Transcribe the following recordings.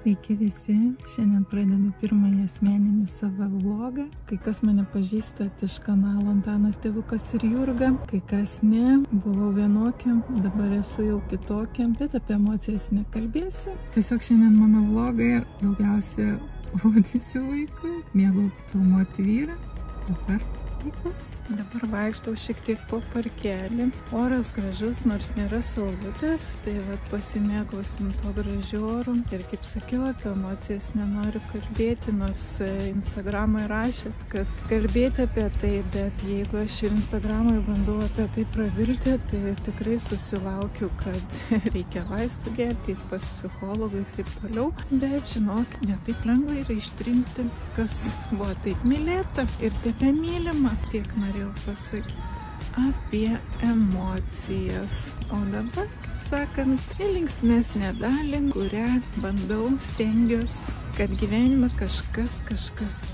Sveiki visi, šiandien pradedu pirmąjį asmeninį savo vlogą. Kai kas mane pažįstat iš kanalo Antanas Tėvukas ir Jurga, kai kas ne, buvau vienokia, dabar esu jau kitokia, bet apie emocijas nekalbėsiu. Tiesiog šiandien mano vlogai daugiausia rodysiu vaikui, mėgau filmuoti vyrą, dabar vaikas. Dabar vaikštau šiek tiek po parkelį. Oras gražus, nors nėra saulutės, tai vat pasimėgausim to gražiu oru. Ir kaip sakiau, apie emocijas nenoriu kalbėti, nors Instagramai rašėt, kad kalbėti apie tai, bet jeigu aš ir Instagramai bandau apie tai prabilti, tai tikrai susilaukiu, kad reikia vaistų gerti, pas psichologą ir taip toliau. Bet žinok, ne taip lengva yra ištrinti, kas buvo taip mylėta ir taip mylima. Tiek norėjau pasakyti apie emocijas. O dabar, kaip sakant, linksmesnė dalį, kurią bandau, stengiuosi, kad gyvenime kažkas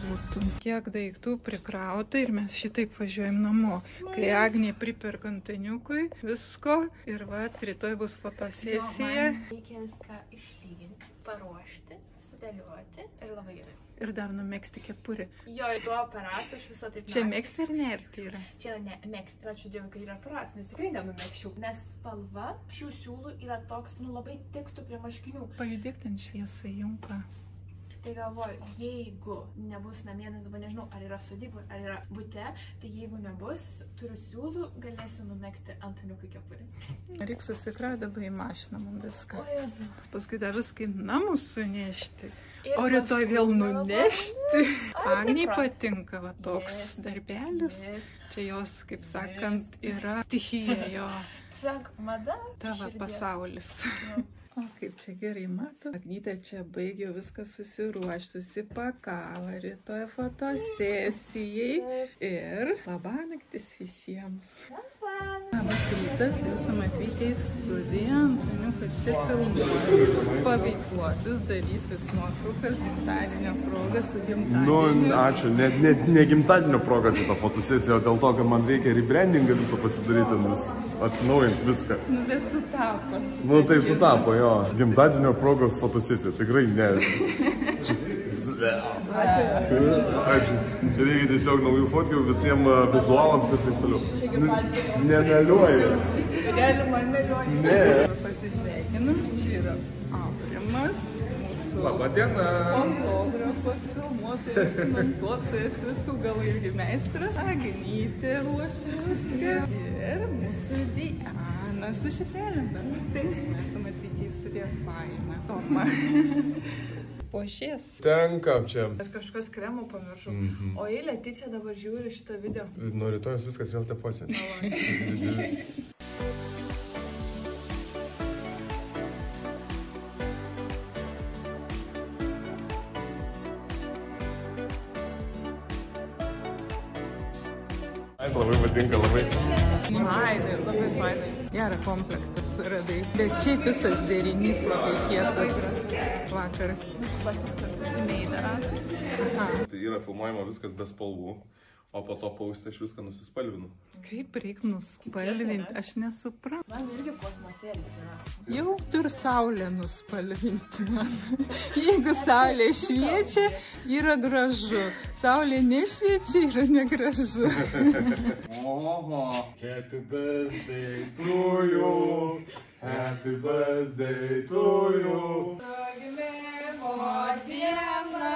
būtų. Kiek daiktų prikrauta ir mes šitaip važiuojam namo. Kai Agnė priperka antaniukui visko ir rytoj bus fotosesija. Reikia viską išlyginti, paruošti, sudėlioti ir labai gerai. Ir dar numegzti kepurį. Jo, tuo aparatu aš visą taip... Čia megzti ar ne, ar tai yra? Čia ne megzti, ačiū Dievui, kai yra aparatas, nes tikrai nenumegščiau. Nes spalva šių siūlų yra toks, labai tiktų prie marškinių. Pajudėk ten šviesą, jumpa. Tai galvoju, jeigu nebus namie, nes dabar nežinau, ar yra sodyba, ar yra bute, tai jeigu nebus, turiu siūlų, galėsiu numegzti antaniukui kepurį. Reiks susikraut dabar į mašiną mums viską. O Jezu. Paskui dar viską į namus sunešti. O rytoj vėl nunešti. Agniai patinka toks darbelis. Čia jos, kaip sakant, yra stichija jo. Tiesiog mada. Tavo pasaulis. O kaip čia gerai mato. Agnytė čia baigė viską susiruošti, susipakavo rytoj fotosesijai. Ir labanaktis visiems. Labas rytas, esam atvykę į studiją. Antaniukas čia filmuoja. Paveiksluotis, darysis nuotraukas gimtadienio proga su gimtadieniu. Ačiū. Ne gimtadienio proga šitą fotosesiją, o dėl to, kad man reikia rebrandingą visą pasidaryti, atsinaujinti viską. Bet sutapo. Taip sutapo, jo. Gimtadienio progos fotosesija. Tikrai ne. Ačiū. Čia reikia tiesiog naujų fotkių visiems vizualams ir taip toliau. Nemeliuoju. Galima meliuoti. Ne. Pasisveikinam, čia yra Aurimas, mūsų fotografas, filmuotojas, montuotojas, visų gal irgi meistras. Agnytė ruošia viską. Ir mūsų Diana su šipelėm. Mes esam atvykę į studiją Faina. Toma. Pošies. Tenka čia. Aš kažkokios kremų pamiršau. O į Leticia dabar žiūri šitą video. Nuo rytojus viskas vėl tepuosi. Labai patinka, labai. Fainai, labai fainai. Gerą komplektas radai. Bet šiaip visas derinys labai kietas vakar. Batus kartus neįdara. Tai yra filmuojama viskas be spalvų, o po to pauste aš viską nusispalvinu. Kaip reik nuspalvinti, aš nesuprantu. Man irgi kosmosėlis yra. Jau tur saulę nuspalvinti man. Jeigu saulė šviečia, yra gražu. Saulė nešviečia, yra negražu. Oho, happy birthday to you, happy birthday to you. Sugimimo diena,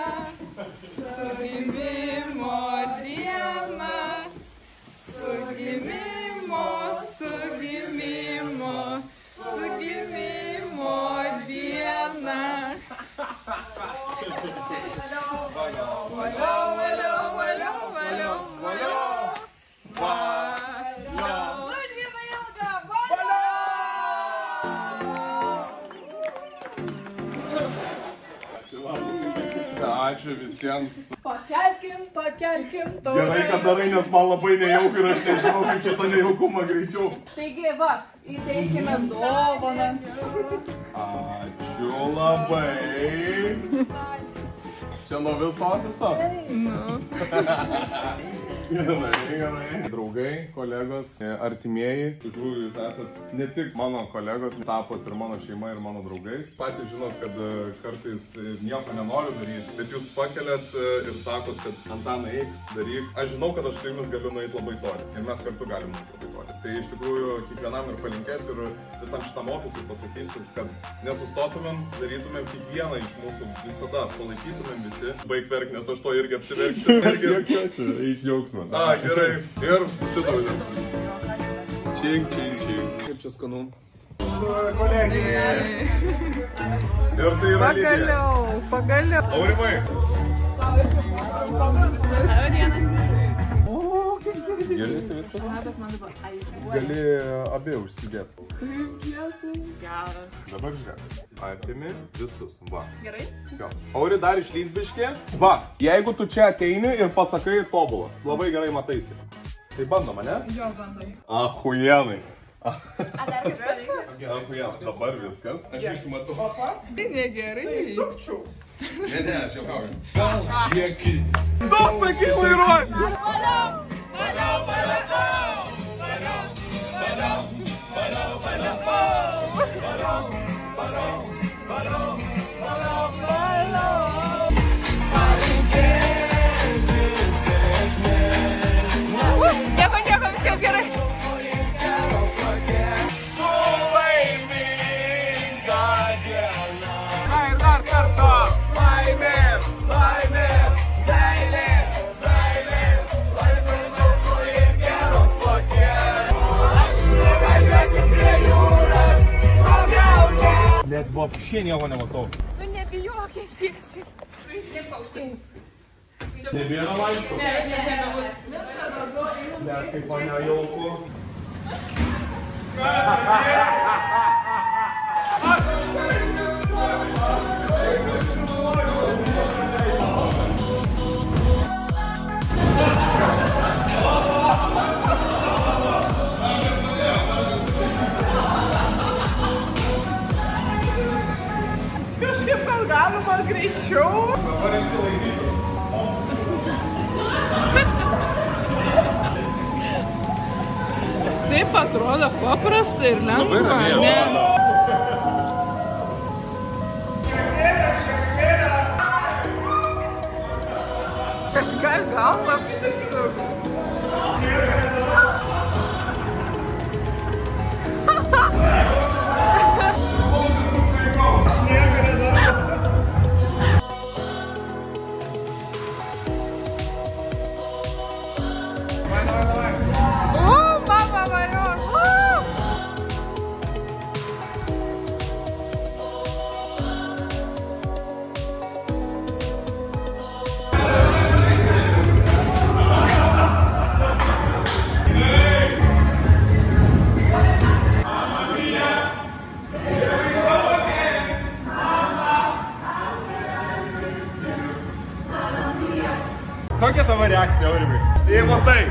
sugimimo diena, sugimimo, sugimimo, sugimimo diena. Valio, valio, valio, valio, valio, Ačiū visiems. Pakelkim taurę. Gerai, kad darai, nes man labai nejauku ir aš nežinau, kaip šitą nejaukumą greičiau. Taigi, įteikime dovaną. Ačiū labai. Čia nuo viso viso. Gerai. Draugai, kolegos, artimieji. Iš tikrųjų, jūs esat ne tik mano kolegos, tapot ir mano šeima, ir mano draugais. Patys žinot, kad kartais nieko nenoriu daryti, bet jūs pakeliat ir sakot, kad Antanai eik, daryk. Aš žinau, kad aš su jumis galiu nueiti labai toli. Ir mes kartu galim nueiti labai toli. Tai iš tikrųjų kiekvienam ir palinkėsiu ir visam šitam ofisui pasakysiu, kad nesustotumėm, darytumėm kiekvieną iš mūsų, visada palaikytumėm visi. Baig verk, nes aš to irgi apsiverksiu. Juokiuosi iš džiaugsmo. Gerai. Ir susidaužėm. Čink. Kaip čia skanu? Kolegija. Ir tai yra Lidija. Pagaliau. Aurimai. Girdisi viskas? Gali abi užsidėti. Geras. Dabar žiūrėk. Atimi visus. Va. Gerai? Jo. Auri dar išlys biškį. Va. Jeigu tu čia ateini ir pasakai tobulą. Labai gerai mataisi. Tai bandom, ne? Jo, bandom. Achujenai. Dar viskas? Achujenai. Dabar viskas. Aš biškį matau. Tai negerai. Sukčiau. Ne, aš juokauju. Gal šiekis. Tu sakai vairuosi. Nieko, viskas gerai. Ir dar kartą. Laimės. Net vapšė nieko nematau. Nu nebijok, kiek tiesi. Kiek paukštės. Nebėra laiko. Ne, nebebus. Net kaip mane jauku. Kažkaip gal galima greičiau. Dabar esi laimėti. Taip atrodo paprasta ir lengva, ne? Gal apsisuk. Kokia tavo reakcija, Aurimai? Jei matai.